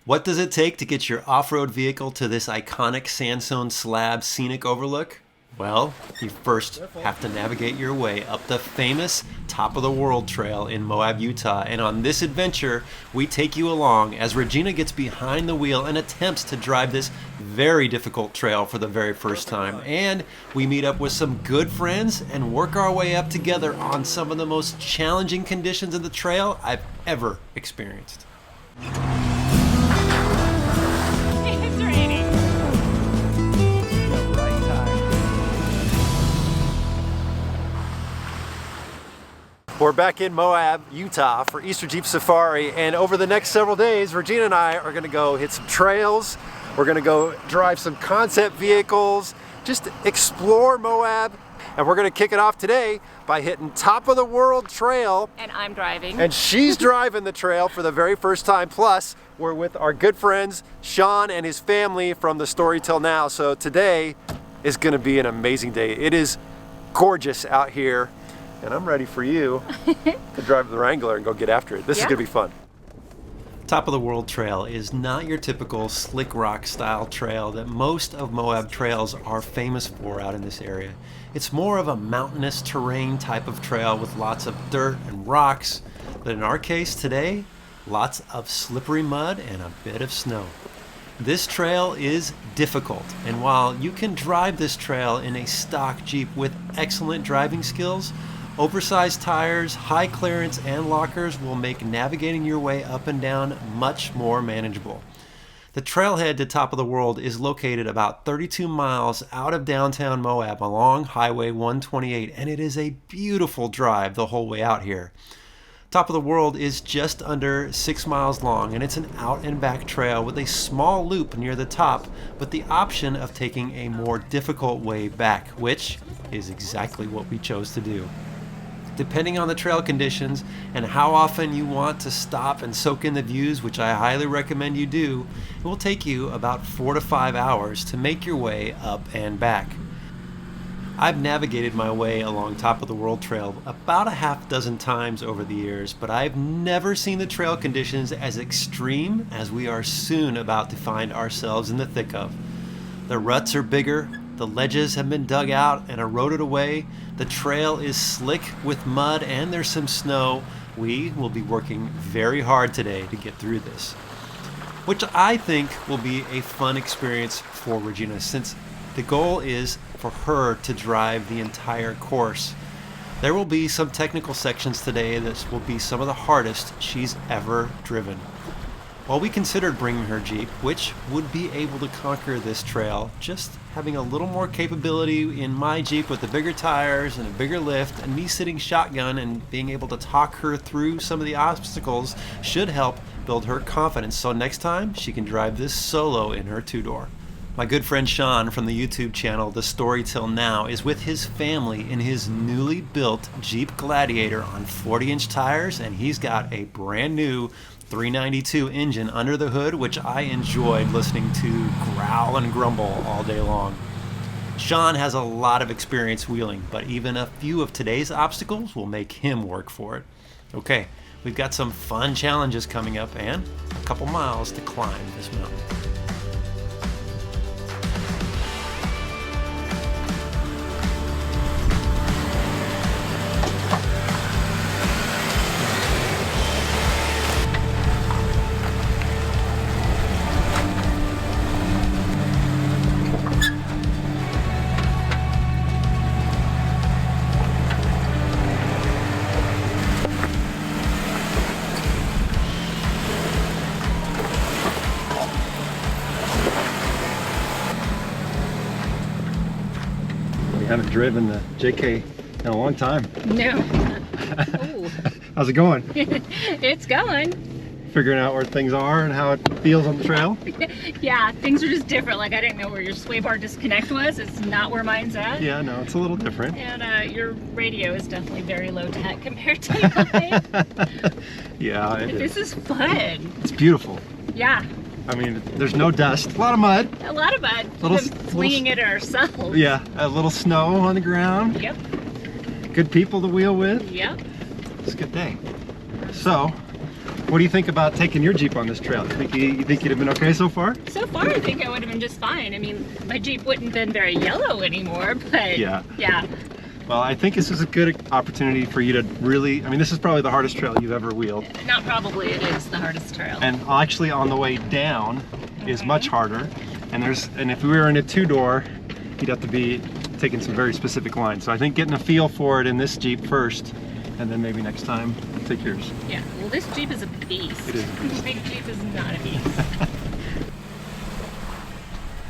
What does it take to get your off-road vehicle to this iconic sandstone slab scenic overlook? Well, you first have to navigate your way up the famous Top of the World Trail in Moab, Utah. And on this adventure, we take you along as Regena gets behind the wheel and attempts to drive this very difficult trail for the very first time. And we meet up with some good friends and work our way up together on some of the most challenging conditions of the trail I've ever experienced. We're back in Moab, Utah for Easter Jeep Safari, and over the next several days, Regena and I are going to go hit some trails. We're going to go drive some concept vehicles, just explore Moab, and we're going to kick it off today by hitting Top of the World Trail. And I'm driving. And she's driving the trail for the very first time. Plus, we're with our good friends, Shaun and his family from the Story Till Now. So today is going to be an amazing day. It is gorgeous out here. And I'm ready for you to drive the Wrangler and go get after it. This is going to be fun. Top of the World Trail is not your typical slick rock style trail that most of Moab trails are famous for out in this area. It's more of a mountainous terrain type of trail with lots of dirt and rocks, but in our case today, lots of slippery mud and a bit of snow. This trail is difficult, and while you can drive this trail in a stock Jeep with excellent driving skills, oversized tires, high clearance, and lockers will make navigating your way up and down much more manageable. The trailhead to Top of the World is located about 32 miles out of downtown Moab along Highway 128, and it is a beautiful drive the whole way out here. Top of the World is just under 6 miles long, and it's an out and back trail with a small loop near the top, but the option of taking a more difficult way back, which is exactly what we chose to do. Depending on the trail conditions and how often you want to stop and soak in the views, which I highly recommend you do, it will take you about 4 to 5 hours to make your way up and back. I've navigated my way along Top of the World Trail about a half dozen times over the years, but I've never seen the trail conditions as extreme as we are soon about to find ourselves in the thick of. The ruts are bigger, the ledges have been dug out and eroded away, the trail is slick with mud, and there's some snow. We will be working very hard today to get through this, which I think will be a fun experience for Regena, since the goal is for her to drive the entire course. There will be some technical sections today that will be some of the hardest she's ever driven. While we considered bringing her Jeep, which would be able to conquer this trail, just having a little more capability in my Jeep with the bigger tires and a bigger lift, and me sitting shotgun and being able to talk her through some of the obstacles should help build her confidence, so next time she can drive this solo in her two-door. My good friend Shaun from the YouTube channel The Story Till Now is with his family in his newly built Jeep Gladiator on 40-inch tires, and he's got a brand new 392 engine under the hood, which I enjoyed listening to growl and grumble all day long. Shaun has a lot of experience wheeling, but even a few of today's obstacles will make him work for it. Okay, we've got some fun challenges coming up and a couple miles to climb this mountain. Haven't driven the JK in a long time. No. How's it going? It's going. Figuring out where things are and how it feels on the trail? Yeah, things are just different. Like, I didn't know where your sway bar disconnect was. It's not where mine's at. Yeah, no, it's a little different. And your radio is definitely very low tech compared to mine. Yeah, this is fun. It's beautiful. Yeah. I mean, there's no dust. A lot of mud. A lot of mud. We've been swinging it ourselves. Yeah, a little snow on the ground. Yep. Good people to wheel with. Yep. It's a good day. So, What do you think about taking your Jeep on this trail? You think you'd have been okay so far? So far, I think I would have been just fine. I mean, my Jeep wouldn't have been very yellow anymore, but yeah. Well, I think this is a good opportunity for you to really, I mean, this is probably the hardest trail you've ever wheeled. Not probably, it is the hardest trail. And actually on the way down is much harder. And if we were in a two-door, you'd have to be taking some very specific lines. So I think getting a feel for it in this Jeep first, and then maybe next time, take yours. Yeah, well, this Jeep is a beast. It is a beast. The big Jeep is not a beast.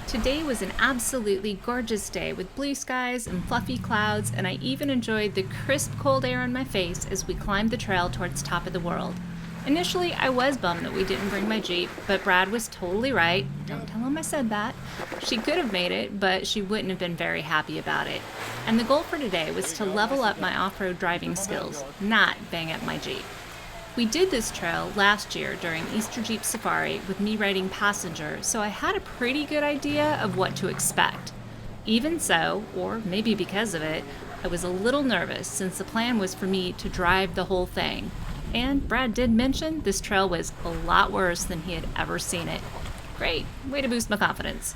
Today was an absolutely gorgeous day with blue skies and fluffy clouds, and I even enjoyed the crisp cold air on my face as we climbed the trail towards top of the world. Initially, I was bummed that we didn't bring my Jeep, but Brad was totally right. Don't tell him I said that. She could have made it, but she wouldn't have been very happy about it. And the goal for today was to level up my off-road driving skills, not bang up my Jeep. We did this trail last year during Easter Jeep Safari with me riding passenger, so I had a pretty good idea of what to expect. Even so, or maybe because of it, I was a little nervous since the plan was for me to drive the whole thing. And Brad did mention this trail was a lot worse than he had ever seen it. Great, way to boost my confidence.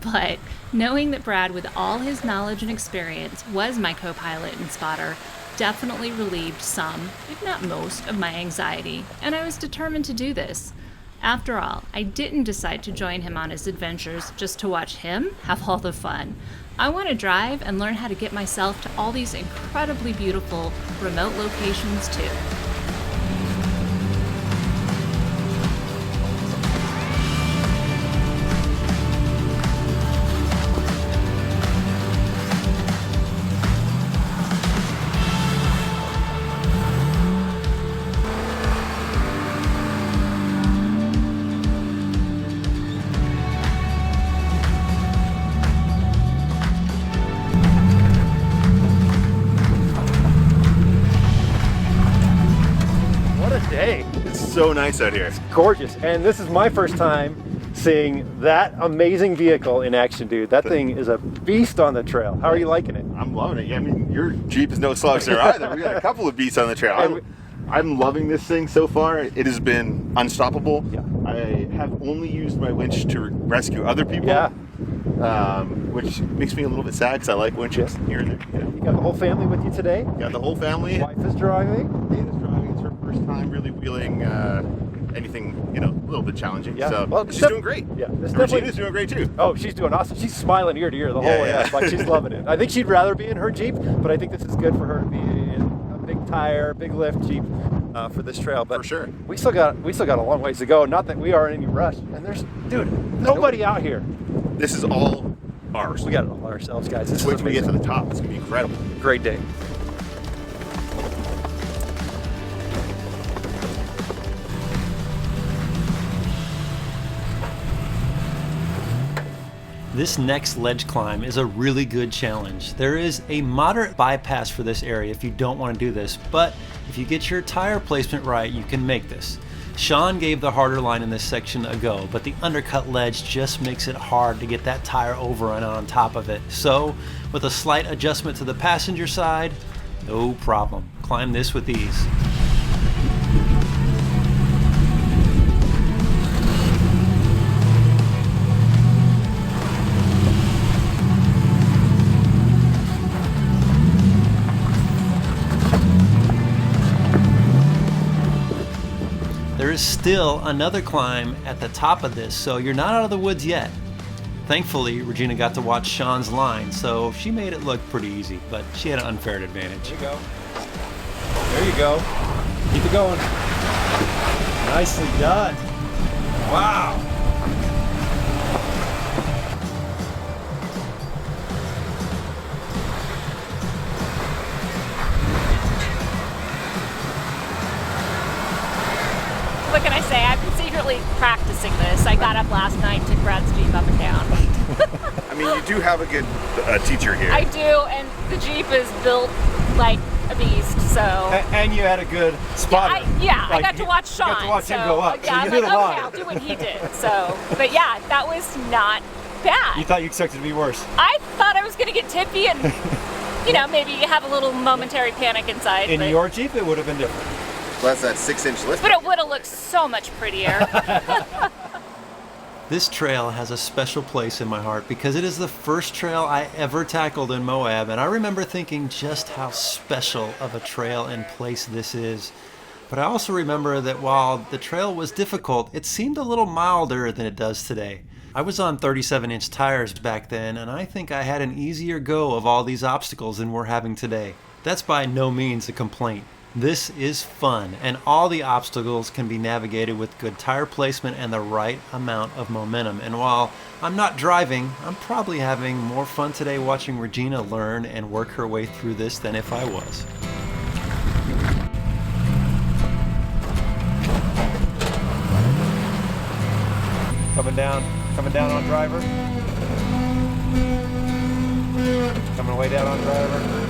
But knowing that Brad, with all his knowledge and experience, was my co-pilot and spotter, definitely relieved some, if not most, of my anxiety, and I was determined to do this. After all, I didn't decide to join him on his adventures just to watch him have all the fun. I want to drive and learn how to get myself to all these incredibly beautiful remote locations too. So nice out here. It's gorgeous, and this is my first time seeing that amazing vehicle in action, dude. That thing is a beast on the trail. How are you liking it? I'm loving it. Yeah, I mean, your Jeep is no sloucher either. We got a couple of beasts on the trail. I'm loving this thing so far. It has been unstoppable. Yeah. I have only used my winch to rescue other people. Yeah. Which makes me a little bit sad because I like winches here and there. Yeah. You got the whole family with you today? Got the whole family. Wife is driving. Dana's driving. It's her first time really wheeling anything, a little bit challenging. Yeah. So well, she's doing great. Yeah. Regina's doing great too. Oh, she's doing awesome. She's smiling ear to ear the whole way up. Like she's loving it. I think she'd rather be in her Jeep, but I think this is good for her to be in a big tire, big lift Jeep for this trail. But for sure. We still got a long ways to go. Not that we are in any rush. And there's, dude, nobody out here. This is all ours. We got it all ourselves, guys. This Wait is till we get to the top. It's gonna be incredible. Great day. This next ledge climb is a really good challenge. There is a moderate bypass for this area if you don't want to do this, but if you get your tire placement right, you can make this. Shaun gave the harder line in this section a go, but the undercut ledge just makes it hard to get that tire over and on top of it. So, with a slight adjustment to the passenger side, no problem. Climb this with ease. There is still another climb at the top of this, so you're not out of the woods yet. Thankfully, Regina got to watch Shaun's line, so she made it look pretty easy, but she had an unfair advantage. There you go. There you go. Keep it going. Nicely done. Wow. What can I say? I've been secretly practicing this. I got up last night, took Brad's Jeep up and down. I mean, you do have a good teacher here. I do, and the Jeep is built like a beast, so. And you had a good spotter. I got to watch Shaun. You got to watch him go up. Yeah, so you I'm did like, a lot. okay, I'll do what he did. So, but yeah, that was not bad. You thought you expected it to be worse? I thought I was going to get tippy and, maybe have a little momentary panic inside. In your Jeep, it would have been different. Plus that 6-inch lift. But it would have looked so much prettier. This trail has a special place in my heart because it is the first trail I ever tackled in Moab, and I remember thinking just how special of a trail and place this is. But I also remember that while the trail was difficult, it seemed a little milder than it does today. I was on 37-inch tires back then, and I think I had an easier go of all these obstacles than we're having today. That's by no means a complaint. This is fun, and all the obstacles can be navigated with good tire placement and the right amount of momentum. And while I'm not driving, I'm probably having more fun today watching Regena learn and work her way through this than if I was. Coming down on driver. Coming way down on driver.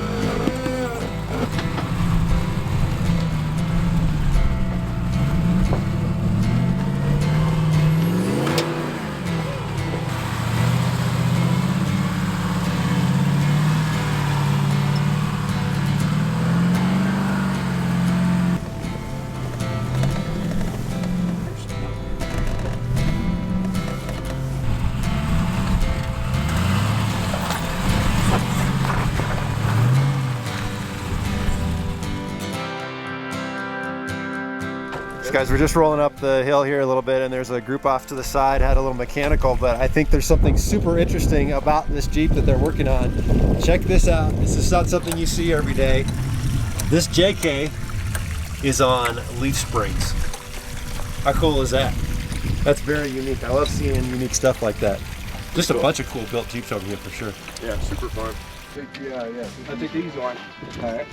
Guys, we're just rolling up the hill here a little bit, and there's a group off to the side, had a little mechanical, but I think there's something super interesting about this Jeep that they're working on. Check this out. This is not something you see every day. This JK is on leaf springs. How cool is that? That's very unique. I love seeing unique stuff like that. Just a bunch of cool built Jeeps over here for sure. Yeah, super fun. I'll take these on. All right.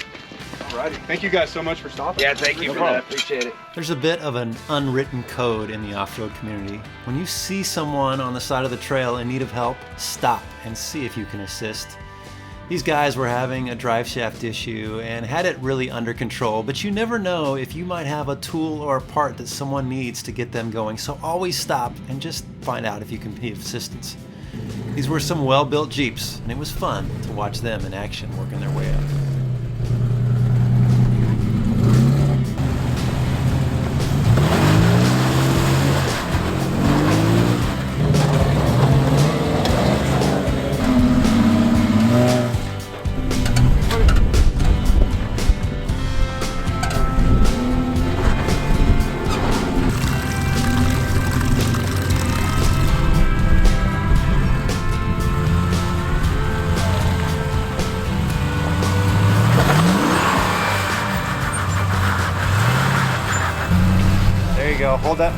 Alrighty. Thank you guys so much for stopping. Yeah, thank you for that. Appreciate it. There's a bit of an unwritten code in the off-road community. When you see someone on the side of the trail in need of help, stop and see if you can assist. These guys were having a drive shaft issue and had it really under control, but you never know if you might have a tool or a part that someone needs to get them going, so always stop and just find out if you can be of assistance. These were some well-built Jeeps, and it was fun to watch them in action working their way up.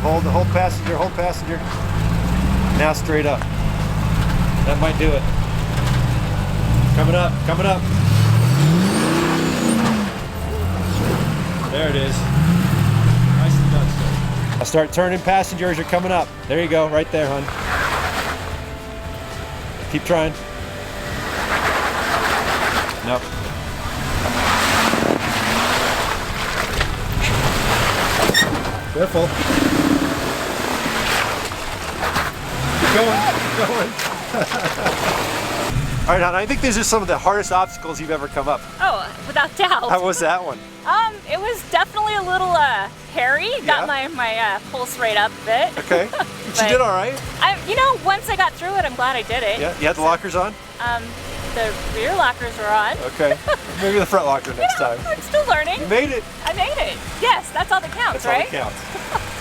Hold passenger. Now straight up. That might do it. Coming up. There it is. Nicely done, sir. I'll start turning passengers, you're coming up. There you go, right there, hon. Keep trying. Nope. Careful. Keep going. All right, hon, I think these are some of the hardest obstacles you've ever come up. Oh, without doubt. How was that one? It was definitely a little hairy. Got my pulse rate up a bit. Okay, but you did all right. Once I got through it, I'm glad I did it. Yeah, you had the lockers on? The rear lockers were on. Okay, maybe the front locker next time. I'm still learning. You made it. I made it. Yes, that's all that counts, right? That's all that counts.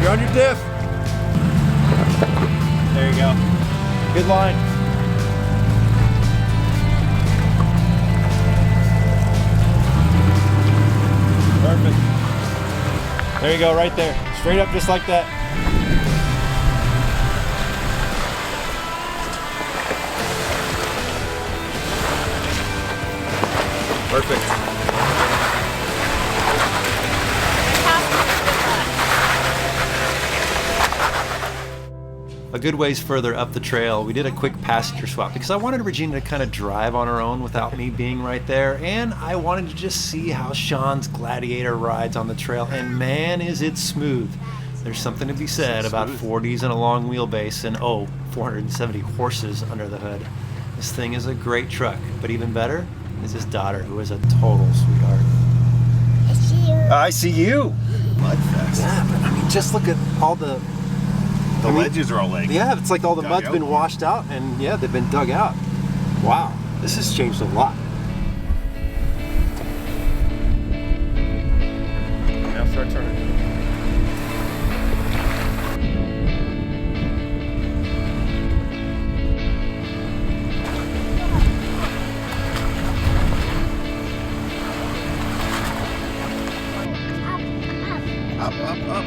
You're on your diff. There you go. Good line. Perfect. There you go, right there. Straight up just like that. Perfect. a good ways further up the trail, we did a quick passenger swap because I wanted Regena to kind of drive on her own without me being right there, and I wanted to just see how Shaun's Gladiator rides on the trail, and man, is it smooth. There's something to be said about 40s and a long wheelbase and 470 horses under the hood. This thing is a great truck, but even better is his daughter, who is a total sweetheart. I see you. I see you. Mudfest. Yeah, but I mean, just look at all the ledges are all like. Yeah, it's like all the dug mud's out. been washed out, and yeah, they've been dug out. Wow, this has changed a lot. Now start turning. Up, up, up.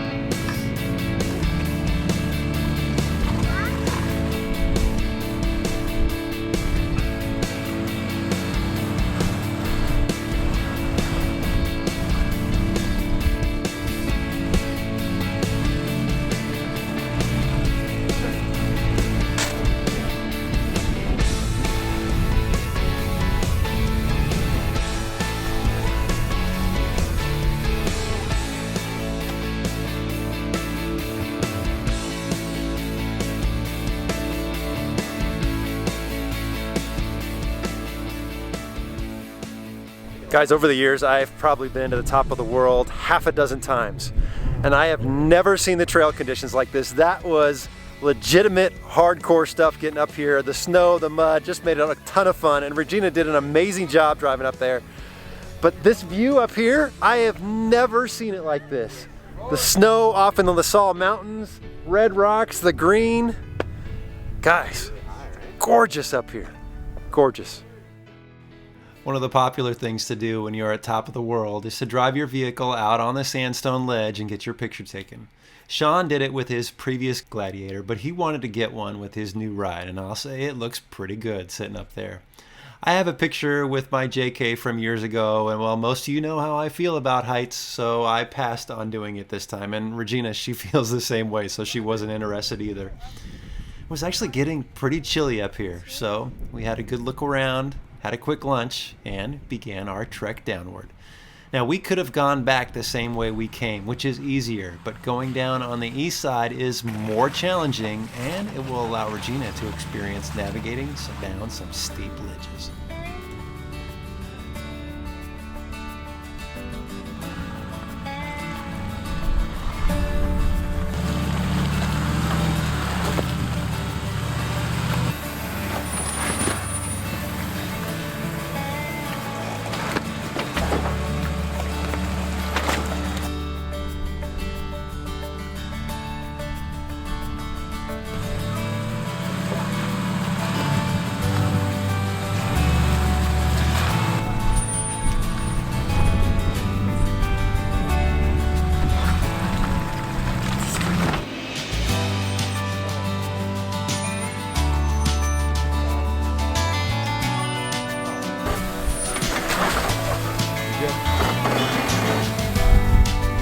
Guys, over the years, I've probably been to the top of the world half a dozen times, and I have never seen the trail conditions like this. That was legitimate hardcore stuff getting up here. The snow, the mud, just made it a ton of fun, and Regena did an amazing job driving up there. But this view up here, I have never seen it like this. The snow off in the La Salle Mountains, red rocks, the green. Guys, gorgeous up here, gorgeous. One of the popular things to do when you're at top of the world is to drive your vehicle out on the sandstone ledge and get your picture taken. Shaun did it with his previous Gladiator, but he wanted to get one with his new ride, and I'll say it looks pretty good sitting up there. I have a picture with my JK from years ago, and well, most of you know how I feel about heights, so I passed on doing it this time, and Regena, she feels the same way, so she wasn't interested either. It was actually getting pretty chilly up here, so we had a good look around, had a quick lunch, and began our trek downward. Now, we could have gone back the same way we came, which is easier, but going down on the east side is more challenging, and it will allow Regena to experience navigating down some steep ledges.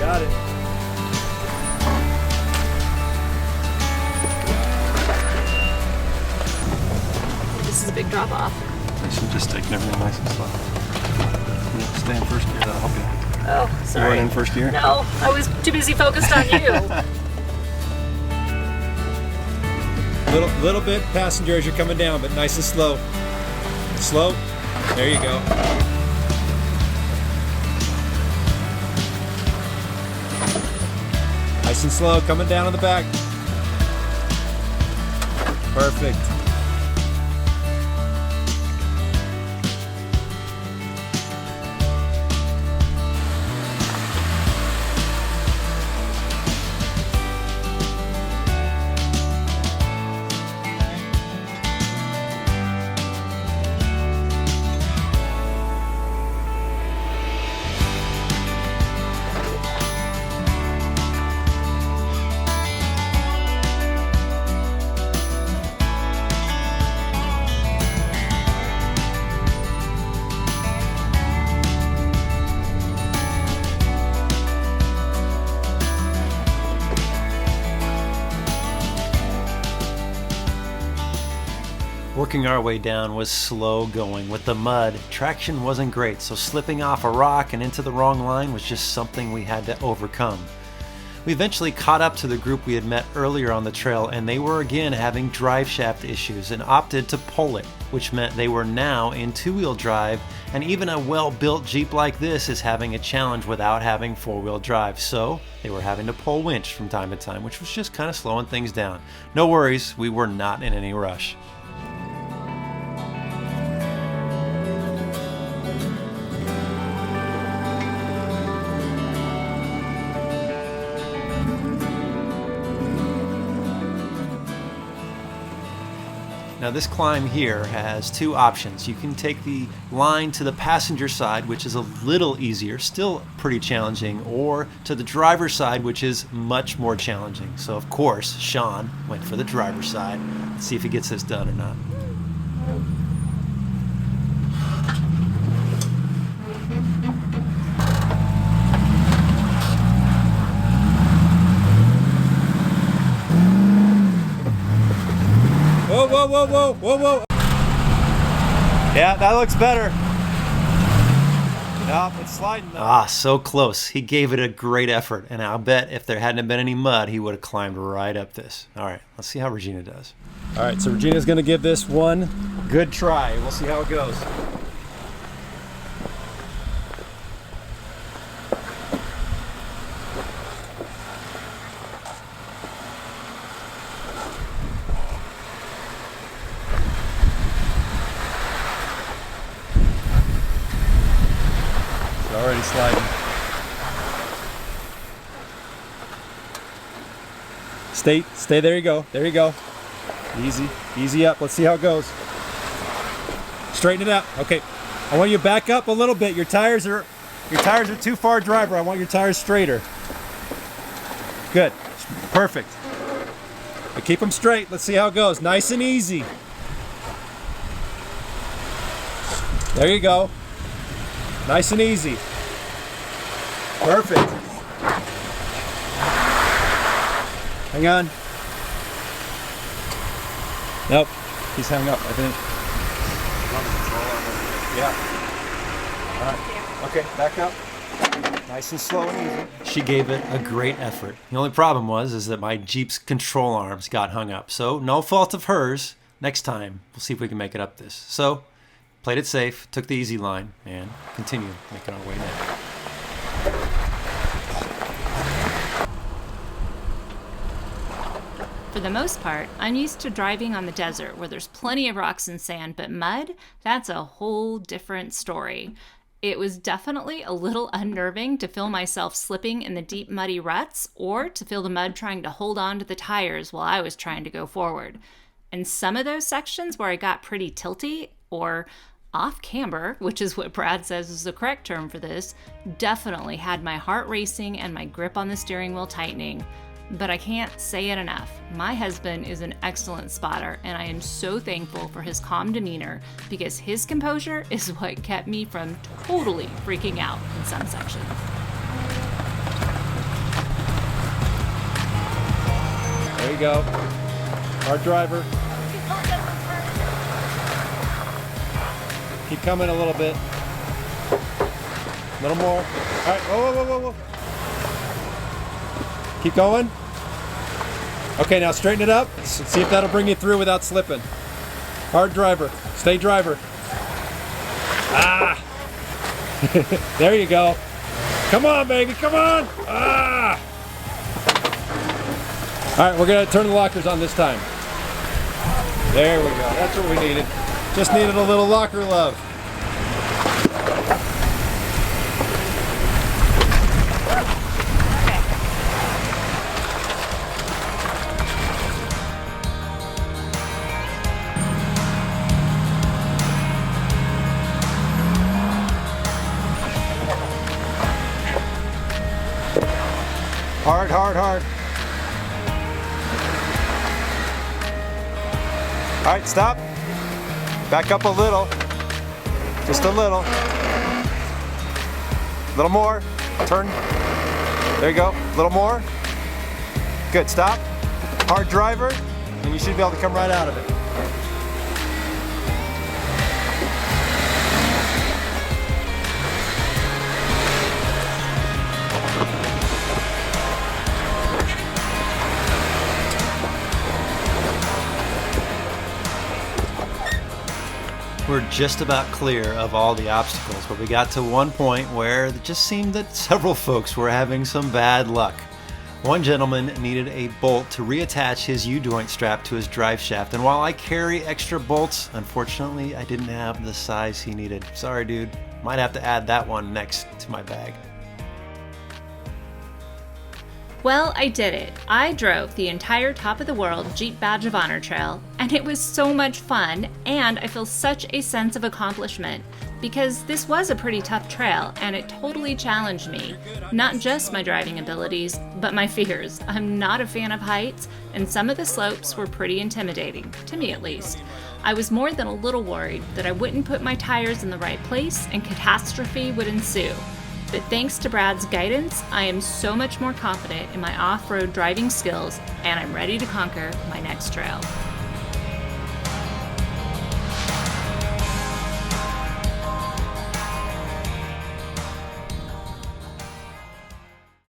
Got it. This is a big drop off. I should just take everything nice and slow. Yeah, stay in first gear, that'll help you. Oh, You sorry. weren't in first gear? No, I was too busy focused on you. Little bit passenger as you're coming down, but nice and slow. Slow. There you go. Nice and slow, coming down on the back. Perfect. Working our way down was slow going. With the mud, traction wasn't great, so slipping off a rock and into the wrong line was just something we had to overcome. We eventually caught up to the group we had met earlier on the trail, and they were again having drive shaft issues and opted to pull it, which meant they were now in two-wheel drive, and even a well-built Jeep like this is having a challenge without having four-wheel drive, so they were having to pull winch from time to time, which was just kind of slowing things down. No worries, we were not in any rush. Now this climb here has two options. You can take the line to the passenger side, which is a little easier, still pretty challenging, or to the driver's side, which is much more challenging. So of course, Shaun went for the driver's side. Let's see if he gets this done or not. Whoa, whoa, whoa, whoa, whoa, whoa. Yeah, that looks better. No, it's sliding now. Ah, so close. He gave it a great effort, and I'll bet if there hadn't been any mud, he would have climbed right up this. All right, let's see how Regena does. All right, so Regena's gonna give this one good try. We'll see how it goes. Already sliding. Stay, there you go, there you go. Easy up, let's see how it goes. Straighten it out, okay. I want you to back up a little bit. Your tires are too far, driver. I want your tires straighter. Good, perfect. But keep them straight, let's see how it goes. Nice and easy. There you go. Nice and easy. Perfect. Hang on. Nope. He's hung up, I think. Yeah. All right. Okay, back up. Nice and slow and easy. She gave it a great effort. The only problem is that my Jeep's control arms got hung up. So no fault of hers. Next time, we'll see if we can make it up this. So, played it safe, took the easy line, and continue making our way down. For the most part, I'm used to driving on the desert where there's plenty of rocks and sand, but mud, that's a whole different story. It was definitely a little unnerving to feel myself slipping in the deep muddy ruts or to feel the mud trying to hold on to the tires while I was trying to go forward. And some of those sections where I got pretty tilty or off camber, which is what Brad says is the correct term for this, definitely had my heart racing and my grip on the steering wheel tightening. But I can't say it enough. My husband is an excellent spotter, and I am so thankful for his calm demeanor because his composure is what kept me from totally freaking out in some sections. There you go. Hard driver. Keep coming a little bit. A little more. All right. Whoa, whoa, whoa, whoa, whoa. Keep going. Okay, now straighten it up. See if that'll bring you through without slipping. Hard driver. Stay driver. Ah! There you go. Come on, baby. Come on. Ah! All right, we're going to turn the lockers on this time. There we go. That's what we needed. Just needed a little locker love. Hard, hard, hard. All right, stop. Back up a little. Just a little. A little more. Turn. There you go. A little more. Good, stop. Hard driver, and you should be able to come right out of it. just about clear of all the obstacles, but we got to one point where it just seemed that several folks were having some bad luck. One gentleman needed a bolt to reattach his U-joint strap to his drive shaft, and while I carry extra bolts, unfortunately I didn't have the size he needed. Sorry dude, might have to add that one next to my bag. Well, I did it. I drove the entire Top of the World Jeep Badge of Honor trail, and it was so much fun, and I feel such a sense of accomplishment, because this was a pretty tough trail, and it totally challenged me. Not just my driving abilities, but my fears. I'm not a fan of heights, and some of the slopes were pretty intimidating, to me at least. I was more than a little worried that I wouldn't put my tires in the right place and catastrophe would ensue. But thanks to Brad's guidance, I am so much more confident in my off-road driving skills, and I'm ready to conquer my next trail.